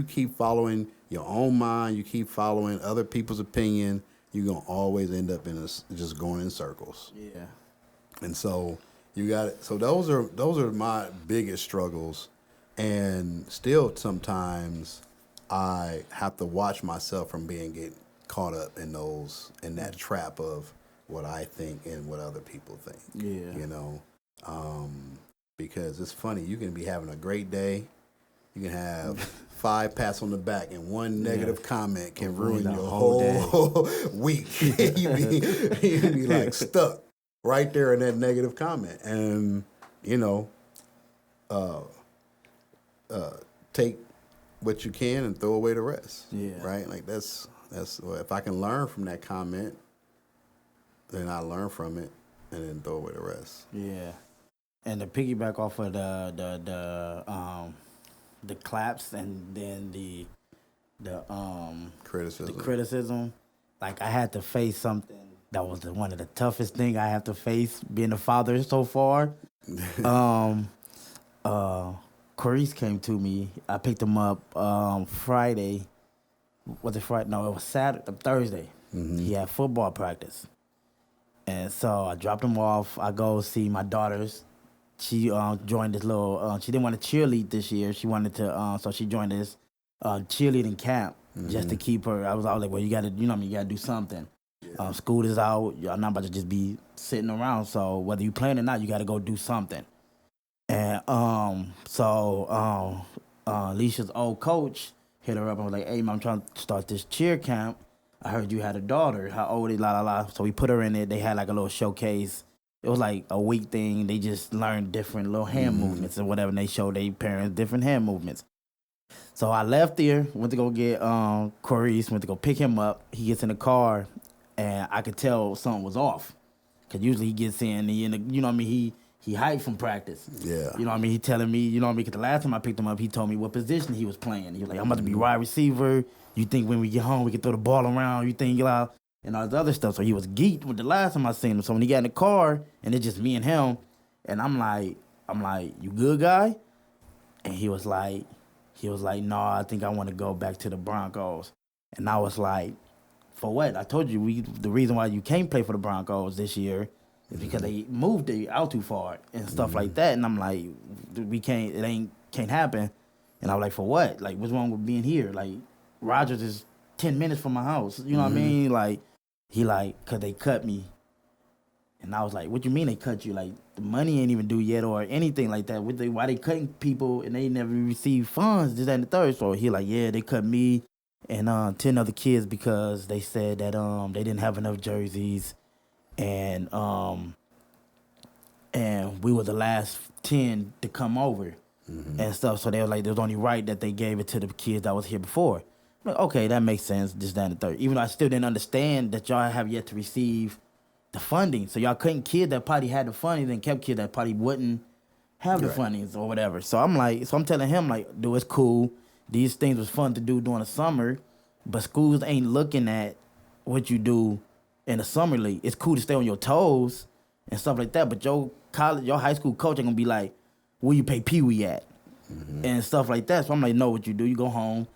keep following your own mind, you keep following other people's opinion, you're gonna always end up in just going in circles. Yeah. And so you got it. So those are my biggest struggles, and still sometimes I have to watch myself from getting caught up in that trap of what I think and what other people think. Yeah. You know, because it's funny. You can be having a great day. You can have 5 pats on the back, and one negative comment can ruin your whole week. you be like stuck right there in that negative comment, and take what you can and throw away the rest. Yeah. Right. Like that's if I can learn from that comment, then I learn from it and then throw away the rest. Yeah. And to piggyback off of the claps and then the criticism, like I had to face something that was one of the toughest things I have to face being a father so far. Carice came to me. I picked him up Friday. Was it Friday? No, it was Thursday. Mm-hmm. He had football practice. And so I dropped him off. I go see my daughters. She joined this little, she didn't want to cheerlead this year. She wanted to, so she joined this cheerleading camp just to keep her. I was like, well, you got to, you got to do something. Yeah. School is out. You're not about to just be sitting around. So whether you playing or not, you got to go do something. And Alicia's old coach hit her up and was like, hey, man, I'm trying to start this cheer camp. I heard you had a daughter. How old is la. So we put her in it. They had like a little showcase. It was like a week thing. They just learned different little hand movements or whatever, and they showed their parents different hand movements. So I left there, went to go get Carice, went to go pick him up. He gets in the car, and I could tell something was off. Because usually he gets in, and he hyped from practice. Yeah. He telling me, because the last time I picked him up, he told me what position he was playing. He was like, I'm about to be wide receiver. You think when we get home, we can throw the ball around? You think and all this other stuff. So he was geeked with the last time I seen him. So when he got in the car, and it's just me and him, and I'm like, you good, guy? And he was like, no, I think I want to go back to the Broncos. And I was like, for what? I told you the reason why you can't play for the Broncos this year is because they moved it out too far and stuff like that. And I'm like, can't happen. And I was like, for what? Like, what's wrong with being here? Like, Rogers is 10 minutes from my house. You know what I mean? Like, because they cut me. And I was like, what you mean they cut you? Like, the money ain't even due yet or anything like that. Why they cutting people and they never receive funds, this, that, and the third? So he like, yeah, they cut me and 10 other kids because they said that they didn't have enough jerseys. And we were the last 10 to come over and stuff. So they were like, it was only right that they gave it to the kids that was here before. I'm like, okay, that makes sense, this, that, and the third. Even though I still didn't understand that y'all have yet to receive the funding. So y'all couldn't kid that probably had the funding and kept kid that probably wouldn't have the fundings or whatever. So I'm telling him, like, dude, it's cool. These things was fun to do during the summer, but schools ain't looking at what you do in the summer league. It's cool to stay on your toes and stuff like that, but your high school coach ain't gonna be like, where you pay Pee-wee at? And stuff like that. So I'm like, know what you do. You go home,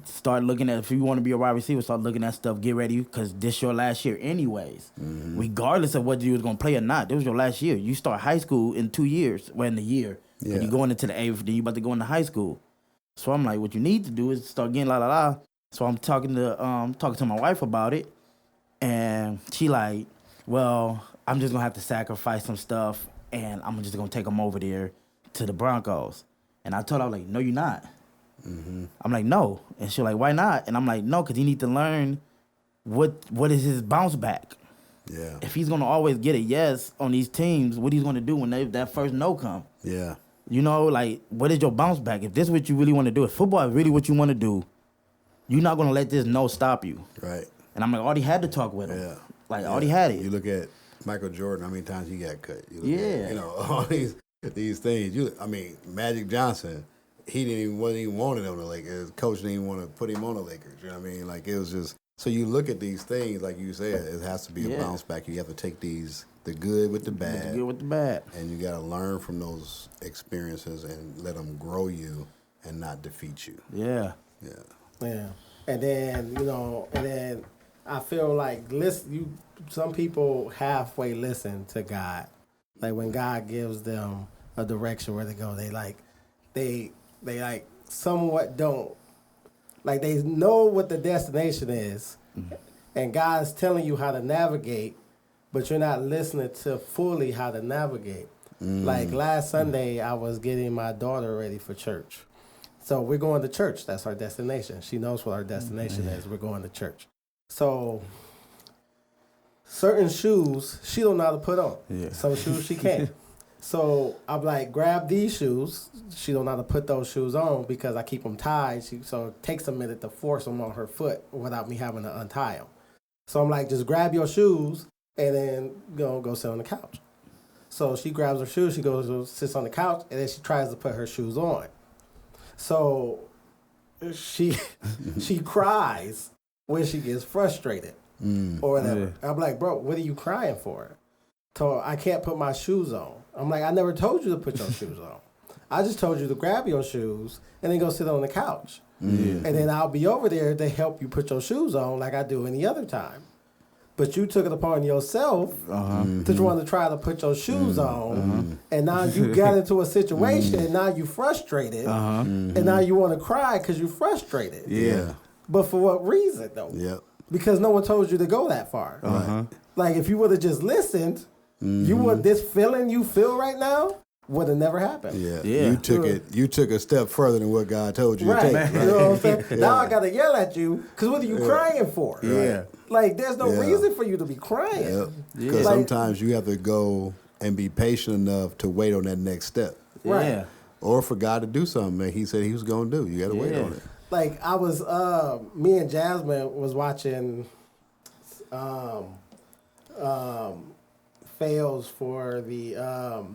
start looking at, if you want to be a wide receiver, start looking at stuff, get ready, because this your last year anyways. Regardless of whether you was going to play or not, this was your last year. You start high school in 2 years, in the year. Yeah. You're going into the 8th, then you about to go into high school. So I'm like, what you need to do is start getting la. So I'm talking to my wife about it, and she like, well, I'm just going to have to sacrifice some stuff, and I'm just going to take them over there to the Broncos. And I told her, I was like, no, you're not. I'm like, no. And she's like, why not? And I'm like, no, because he need to learn what is his bounce back. Yeah. If he's going to always get a yes on these teams, what he's going to do when that first no come? Yeah. Like, what is your bounce back? If this is what you really want to do, if football is really what you want to do, you're not going to let this no stop you. Right. And I'm like, I already had to talk with him. Yeah. Like, I already had it. You look at Michael Jordan, how many times he got cut? You look at, all these things. Magic Johnson, wasn't even wanted on the Lakers. His coach didn't even want to put him on the Lakers. You know what I mean? Like, it was just, so you look at these things, like you said, it has to be a bounce back. You have to take the good with the bad. And you got to learn from those experiences and let them grow you and not defeat you. Yeah. Yeah. And then, I feel like some people halfway listen to God. Like when God gives them a direction where to go, they like somewhat don't. Like they know what the destination is, and God's telling you how to navigate, but you're not listening to fully how to navigate. Like last Sunday, I was getting my daughter ready for church. So we're going to church. That's our destination. She knows what our destination is. We're going to church. So certain shoes she don't know how to put on. Yeah. Some shoes she can't. So I'm like, grab these shoes. She don't know how to put those shoes on because I keep them tied. So it takes a minute to force them on her foot without me having to untie them. So I'm like, just grab your shoes and then go sit on the couch. So she grabs her shoes. She goes, sits on the couch, and then she tries to put her shoes on. So she cries when she gets frustrated or whatever. Yeah. I'm like, bro, what are you crying for? So I can't put my shoes on. I'm like, I never told you to put your shoes on. I just told you to grab your shoes and then go sit on the couch. And then I'll be over there to help you put your shoes on like I do any other time. But you took it upon yourself to want to try to put your shoes on, and now you got into a situation, and now you're frustrated, and now you want to cry because you're frustrated. Yeah. But for what reason, though? Yeah. Because no one told you to go that far. Like, if you would have just listened, you would, this feeling you feel right now would have never happened. Yeah. You took a step further than what God told you to take. Right. You know what I'm saying? Now I got to yell at you, because what are you crying for? Yeah. Like, there's no reason for you to be crying. Because sometimes you have to go and be patient enough to wait on that next step. Right. Yeah. Or for God to do something that he said he was going to do. You got to wait on it. Like, I was, me and Jasmine was watching fails for the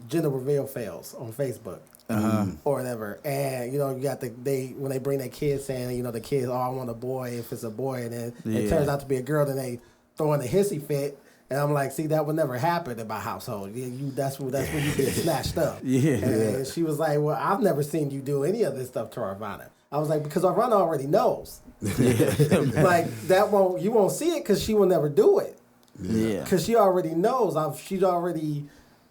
gender reveal fails on Facebook. Or whatever, and you got when they bring their kids saying, the kids, I want a boy if it's a boy, and then it turns out to be a girl, then they throw in a hissy fit, and I'm like, see, that would never happen in my household. That's when you get snatched up. And she was like, well, I've never seen you do any of this stuff to Arvana. I was like, because Arvana already knows. Like you won't see it because she will never do it. Because she already knows.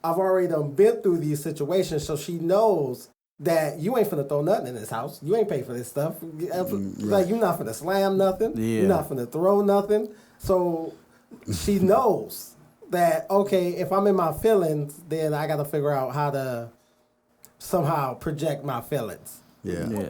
I've already done been through these situations, so she knows that you ain't finna throw nothing in this house. You ain't pay for this stuff. Like, you're not finna slam nothing. You're not finna throw nothing. So she knows that, okay, if I'm in my feelings, then I got to figure out how to somehow project my feelings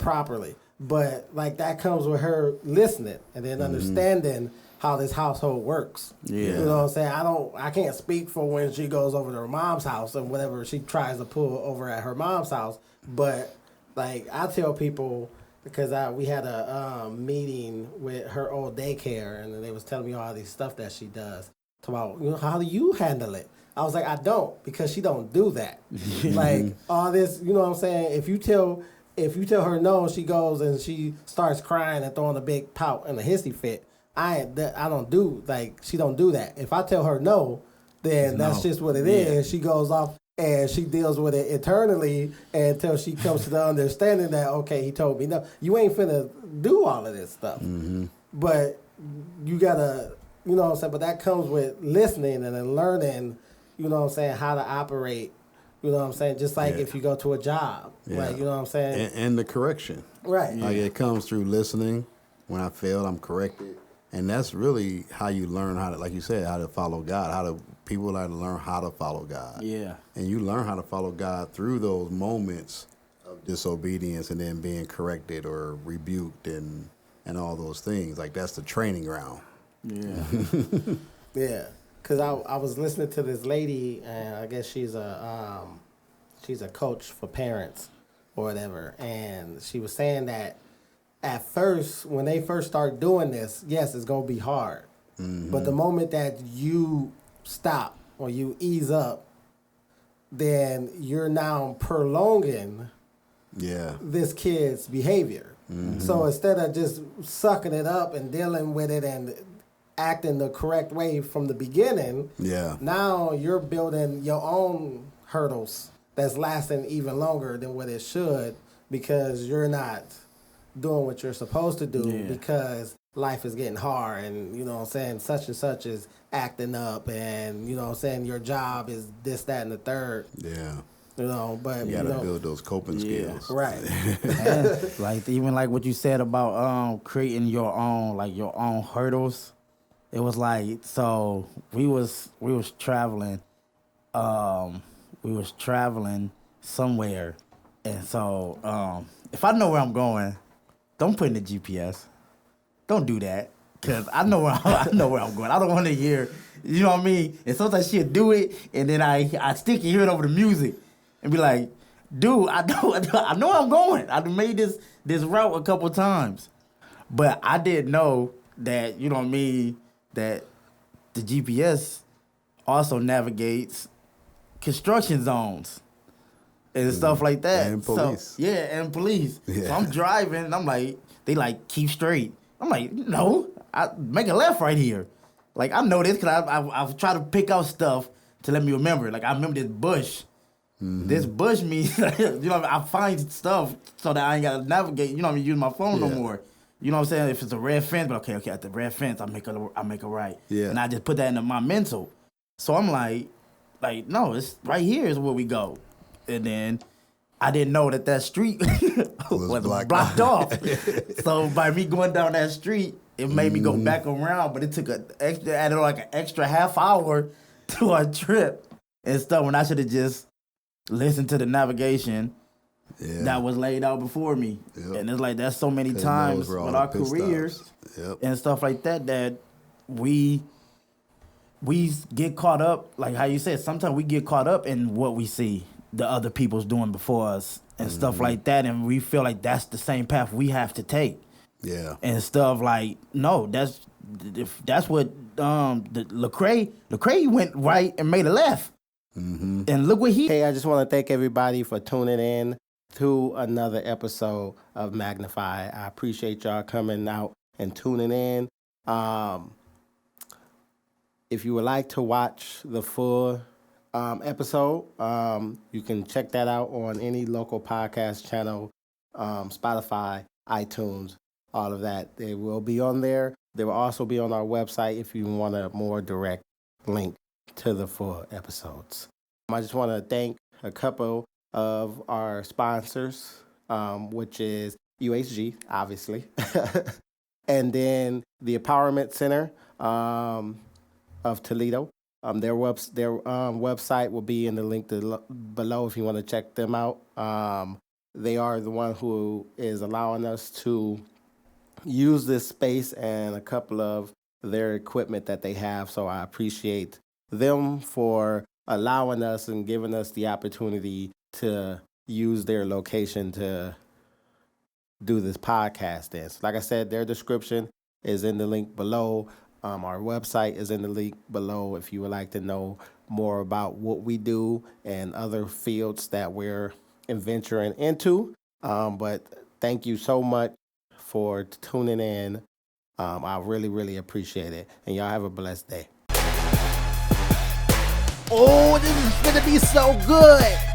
properly. But, like, that comes with her listening and then understanding how this household works. You know what I'm saying? I can't speak for when she goes over to her mom's house and whatever she tries to pull over at her mom's house. But, like, I tell people, because we had a meeting with her old daycare, and they was telling me all these stuff that she does. About, how do you handle it? I was like, I don't, because she don't do that. Like, all this, you know what I'm saying? If you tell her no, she goes and she starts crying and throwing a big pout and a hissy fit. I don't do, like, she don't do that. If I tell her no, then that's just what it is. She goes off and she deals with it internally until she comes to the understanding that, okay, he told me no. You ain't finna do all of this stuff. But you gotta, you know what I'm saying? But that comes with listening and then learning, you know what I'm saying, how to operate, you know what I'm saying? Just like if you go to a job, like, you know what I'm saying? And the correction. Right. Like, it comes through listening. When I fail, I'm corrected. And that's really how you learn how to, like you said, how to follow God. People like to learn how to follow God. Yeah. And you learn how to follow God through those moments of disobedience and then being corrected or rebuked and all those things. Like, that's the training ground. Yeah. Yeah. Because I was listening to this lady, and I guess she's a coach for parents or whatever, and she was saying that at first, when they first start doing this, yes, it's going to be hard. But the moment that you stop or you ease up, then you're now prolonging this kid's behavior. So instead of just sucking it up and dealing with it and acting the correct way from the beginning, now you're building your own hurdles that's lasting even longer than what it should, because you're not doing what you're supposed to do, because life is getting hard, and you know what I'm saying, such and such is acting up, and you know what I'm saying, your job is this, that, and the third. Yeah. You know, but You gotta build those coping skills. Right. And like even like what you said about creating your own hurdles. It was like, so we was traveling somewhere, and so if I know where I'm going, don't put in the GPS. Don't do that, cause I know where I'm going. I don't want to hear, you know what I mean. And sometimes she'll do it, and then I stick and hear it over the music, and be like, dude, I know where I'm going. I made this route a couple times, but I didn't know that, you know what I mean, that the GPS also navigates construction zones and stuff like that. And police. So, and police. Yeah. So I'm driving, and I'm like, they like, keep straight. I'm like, no, I make a left right here. Like, I know this because I've tried to pick out stuff to let me remember. Like, I remember this bush. Mm-hmm. This bush means, you know what I mean? I find stuff so that I ain't got to navigate, you know what I mean, use my phone no more. You know what I'm saying? If it's a red fence, but okay, at the red fence, I make a right. Yeah. And I just put that into my mental. So I'm like, no, it's right here is where we go. And then I didn't know that street was blocked off. So by me going down that street, it made me go back around, but it took added like an extra half hour to our trip and stuff when I should have just listened to the navigation that was laid out before me. Yep. And it's like, that's so many times with our careers and stuff like that we get caught up, like how you said, sometimes we get caught up in what we see the other people's doing before us and stuff like that, and we feel like that's the same path we have to take. Yeah. And stuff like, no, that's what the Lecrae went right and made a left. Mm-hmm. And look what Hey, I just want to thank everybody for tuning in to another episode of Magnify. I appreciate y'all coming out and tuning in. If you would like to watch the full episode, you can check that out on any local podcast channel, Spotify, iTunes, all of that. They will be on there. They will also be on our website if you want a more direct link to the full episodes. I just want to thank a couple of our sponsors, which is U.H.G, obviously, and then the Empowerment Center of Toledo. Their website will be in the link below if you want to check them out. They are the one who is allowing us to use this space and a couple of their equipment that they have. So I appreciate them for allowing us and giving us the opportunity to use their location to do this podcast in. So like I said, their description is in the link below. Our website is in the link below if you would like to know more about what we do and other fields that we're venturing into. But thank you so much for tuning in. I really, really appreciate it. And y'all have a blessed day. Oh, this is going to be so good.